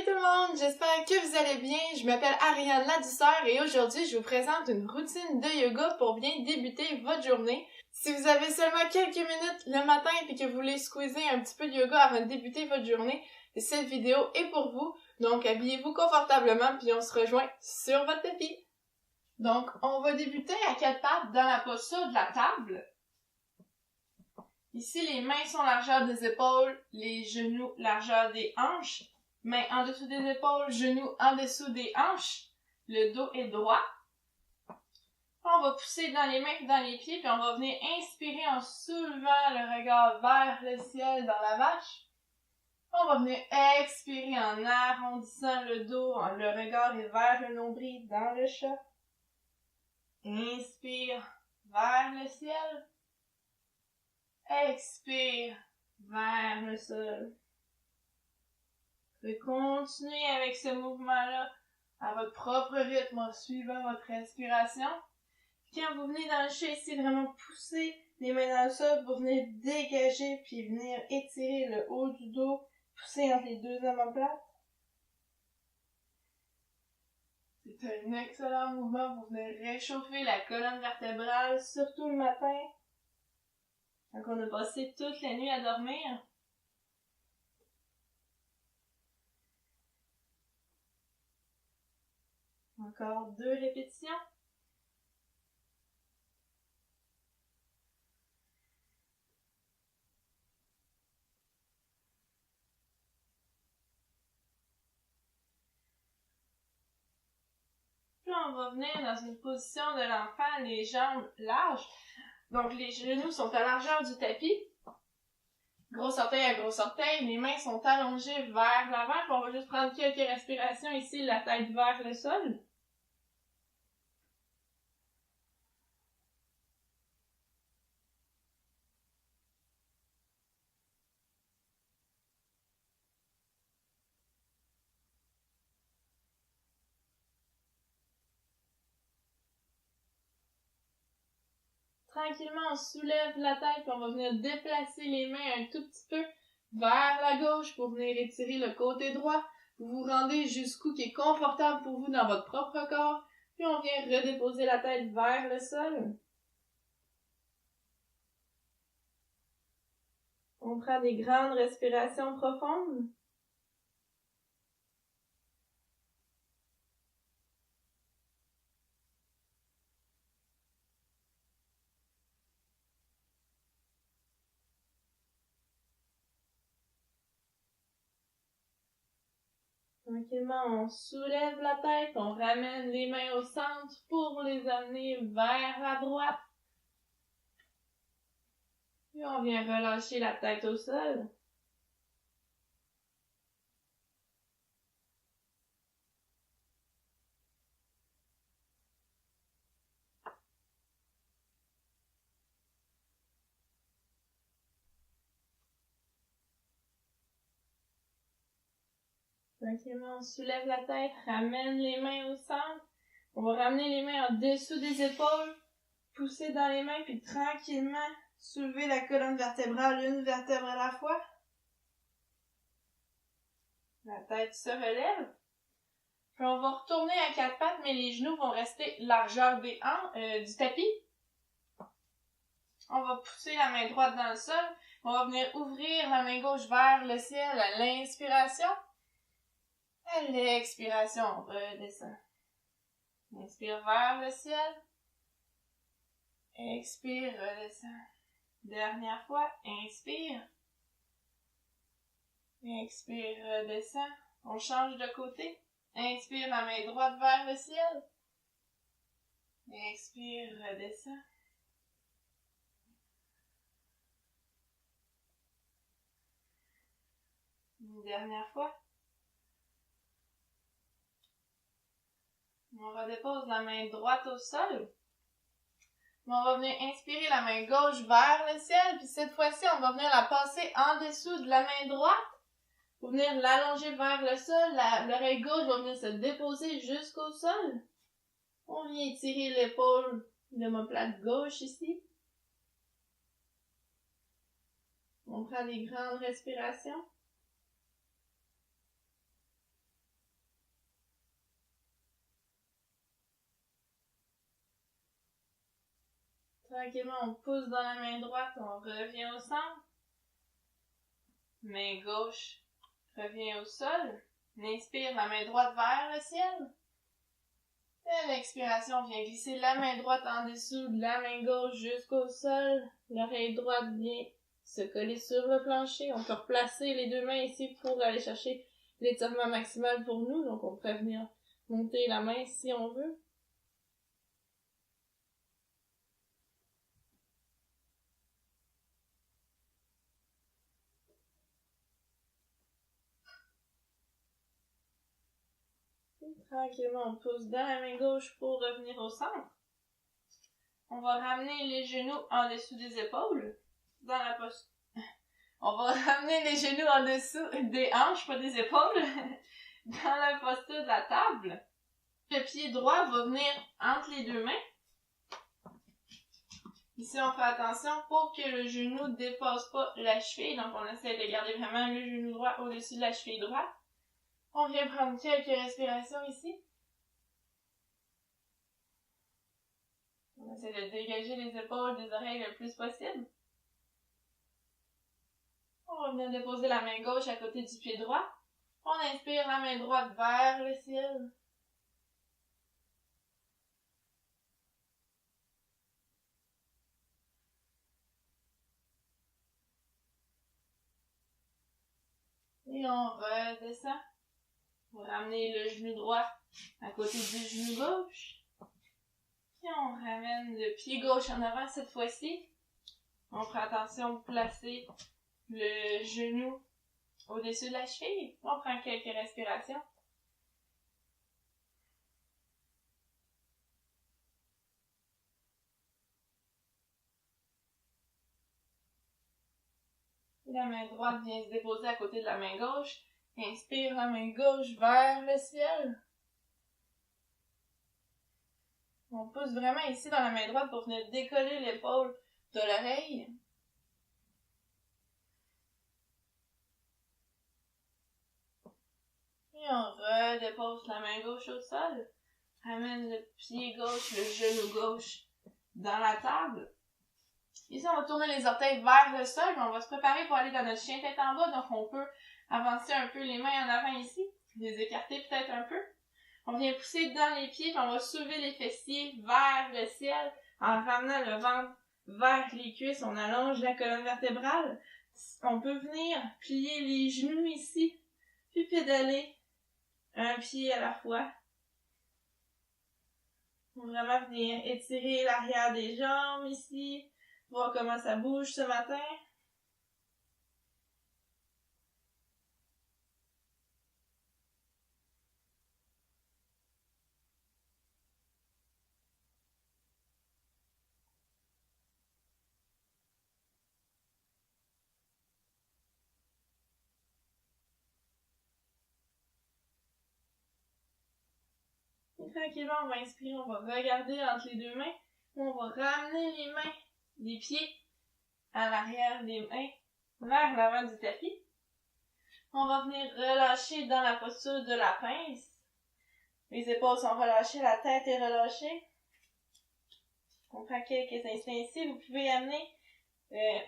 Salut tout le monde, j'espère que vous allez bien. Je m'appelle Ariane Ladouceur et aujourd'hui je vous présente une routine de yoga pour bien débuter votre journée. Si vous avez seulement quelques minutes le matin et que vous voulez squeezer un petit peu de yoga avant de débuter votre journée, cette vidéo est pour vous. Donc habillez-vous confortablement puis on se rejoint sur votre tapis. Donc on va débuter à quatre pattes dans la posture de la table. Ici, les mains sont largeur des épaules, les genoux largeur des hanches, mains en dessous des épaules, genoux en dessous des hanches, le dos est droit. On va pousser dans les mains et dans les pieds, puis on va venir inspirer en soulevant le regard vers le ciel dans la vache. On va venir expirer en arrondissant le dos, le regard est vers le nombril dans le chat. Inspire vers le ciel. Expire vers le sol. Vous pouvez continuer avec ce mouvement-là à votre propre rythme en suivant votre respiration. Quand vous venez dans le chat ici, vraiment pousser les mains dans le sol pour venir dégager puis venir étirer le haut du dos, pousser entre les deux omoplates. C'est un excellent mouvement pour venir réchauffer la colonne vertébrale, surtout le matin. Donc on a passé toute la nuit à dormir. Encore 2 répétitions. Puis on va venir dans une position de l'enfant, les jambes larges. Donc les genoux sont à largeur du tapis. Gros orteil à gros orteil, les mains sont allongées vers l'avant. Puis on va juste prendre quelques respirations ici, la tête vers le sol. Tranquillement, on soulève la tête, puis on va venir déplacer les mains un tout petit peu vers la gauche pour venir étirer le côté droit. Vous vous rendez jusqu'où qui est confortable pour vous dans votre propre corps, puis on vient redéposer la tête vers le sol. On prend des grandes respirations profondes. Tranquillement, on soulève la tête, on ramène les mains au centre pour les amener vers la droite. Puis on vient relâcher la tête au sol. Tranquillement, on soulève la tête, ramène les mains au centre. On va ramener les mains en dessous des épaules, pousser dans les mains, puis tranquillement soulever la colonne vertébrale, une vertèbre à la fois. La tête se relève. Puis on va retourner à quatre pattes, mais les genoux vont rester largeur des du tapis. On va pousser la main droite dans le sol. On va venir ouvrir la main gauche vers le ciel à l'inspiration. À l'expiration, on redescend. Inspire vers le ciel. Expire, redescend. Dernière fois, inspire. Expire, redescend. On change de côté. Inspire la main droite vers le ciel. Expire, redescend. Une dernière fois. On redépose la main droite au sol. On va venir inspirer la main gauche vers le ciel, puis cette fois-ci, on va venir la passer en dessous de la main droite. Pour venir l'allonger vers le sol, l'oreille gauche va venir se déposer jusqu'au sol. On vient étirer l'épaule de l'omoplate gauche ici. On prend des grandes respirations. Tranquillement, on pousse dans la main droite, on revient au centre. Main gauche revient au sol. On inspire la main droite vers le ciel. Et l'expiration, on vient glisser la main droite en dessous de la main gauche jusqu'au sol. L'oreille droite vient se coller sur le plancher. On peut replacer les deux mains ici pour aller chercher l'étirement maximal pour nous. Donc on peut venir monter la main si on veut. Tranquillement, on pousse dans la main gauche pour revenir au centre. On va ramener les genoux en dessous des épaules. Dans la posture. On va ramener les genoux en dessous des hanches, pas des épaules. Dans la posture de la table. Le pied droit va venir entre les deux mains. Ici, on fait attention pour que le genou ne dépasse pas la cheville. Donc, on essaie de garder vraiment le genou droit au-dessus de la cheville droite. On vient prendre quelques respirations ici. On essaie de dégager les épaules des oreilles le plus possible. On va venir déposer la main gauche à côté du pied droit. On inspire la main droite vers le ciel. Et on redescend. On va ramener le genou droit à côté du genou gauche. Et on ramène le pied gauche en avant cette fois-ci. On prend attention de placer le genou au-dessus de la cheville. On prend quelques respirations. La main droite vient se déposer à côté de la main gauche. Inspire la main gauche vers le ciel. On pousse vraiment ici dans la main droite pour venir décoller l'épaule de l'oreille. Et on redépose la main gauche au sol. Ramène le pied gauche, le genou gauche dans la table. Ici, on va tourner les orteils vers le sol, mais on va se préparer pour aller dans notre chien tête en bas. Donc, on peut avancer un peu les mains en avant ici, les écarter peut-être un peu. On vient pousser dans les pieds, puis on va soulever les fessiers vers le ciel en ramenant le ventre vers les cuisses. On allonge la colonne vertébrale. On peut venir plier les genoux ici, puis pédaler un pied à la fois. On va vraiment venir étirer l'arrière des jambes ici. Voir comment ça bouge ce matin. Et tranquillement, on va inspirer, on va regarder entre les deux mains. On va ramener les mains des pieds à l'arrière des mains vers l'avant du tapis. On va venir relâcher dans la posture de la pince. Les épaules sont relâchées, la tête est relâchée. On prend quelques instants ici. Vous pouvez amener,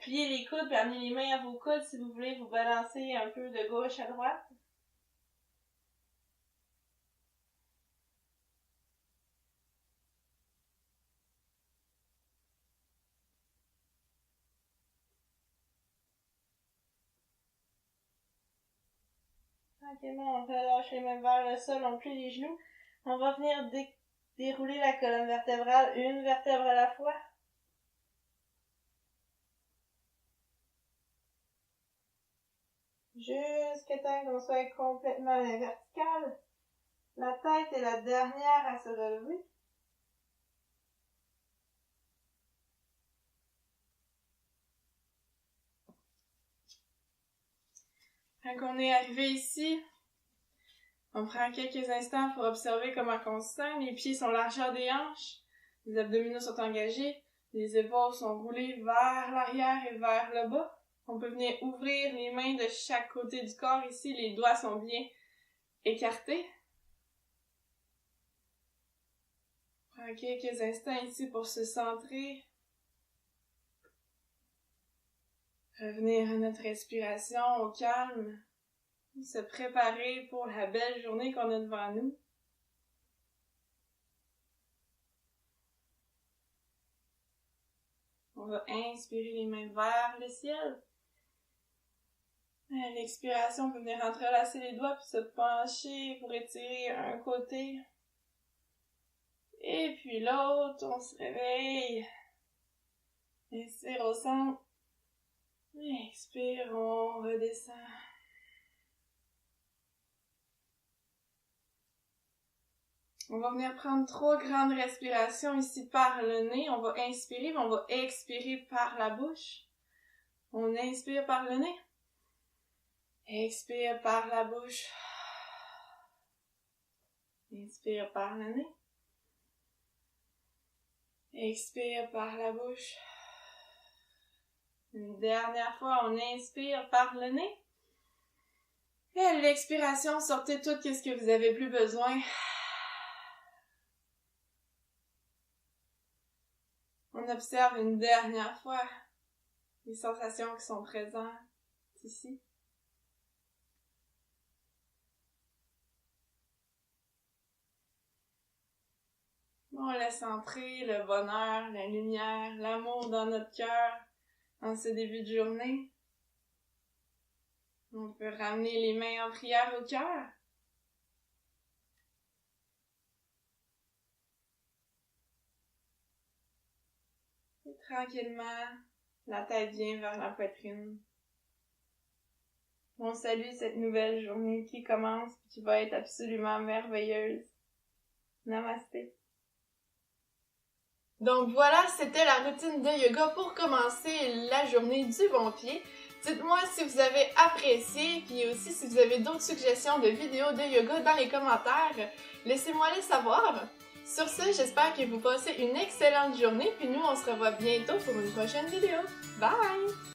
plier les coudes puis amener les mains à vos coudes si vous voulez vous balancer un peu de gauche à droite. Tranquillement, on relâche les mains vers le sol, on plie les genoux. On va venir dérouler la colonne vertébrale, une vertèbre à la fois. Jusqu'à temps qu'on soit complètement à la verticale. La tête est la dernière à se relever. Quand on est arrivé ici, on prend quelques instants pour observer comment on se sent. Les pieds sont largeur des hanches, les abdominaux sont engagés, les épaules sont roulées vers l'arrière et vers le bas. On peut venir ouvrir les mains de chaque côté du corps ici, les doigts sont bien écartés. On prend quelques instants ici pour se centrer, Revenir à notre respiration au calme. Se préparer pour la belle journée qu'on a devant nous. On va inspirer les mains vers le ciel. À l'expiration, on peut venir entrelacer les doigts puis se pencher pour étirer un côté. Et puis l'autre, on se réveille. Inspire au centre. Expire, on redescend. On va venir prendre 3 grandes respirations ici par le nez. On va inspirer, mais on va expirer par la bouche. On inspire par le nez. Expire par la bouche. Inspire par le nez. Expire par la bouche. Une dernière fois, on inspire par le nez. Et à l'expiration, sortez tout ce que vous avez plus besoin. On observe une dernière fois les sensations qui sont présentes ici. On laisse entrer le bonheur, la lumière, l'amour dans notre cœur en ce début de journée. On peut ramener les mains en prière au cœur. Et tranquillement, la tête vient vers la poitrine. On salue cette nouvelle journée qui commence et qui va être absolument merveilleuse. Namasté. Donc voilà, c'était la routine de yoga pour commencer la journée du bon pied. Dites-moi si vous avez apprécié, puis aussi si vous avez d'autres suggestions de vidéos de yoga dans les commentaires. Laissez-moi les savoir. Sur ce, j'espère que vous passez une excellente journée, puis nous on se revoit bientôt pour une prochaine vidéo. Bye!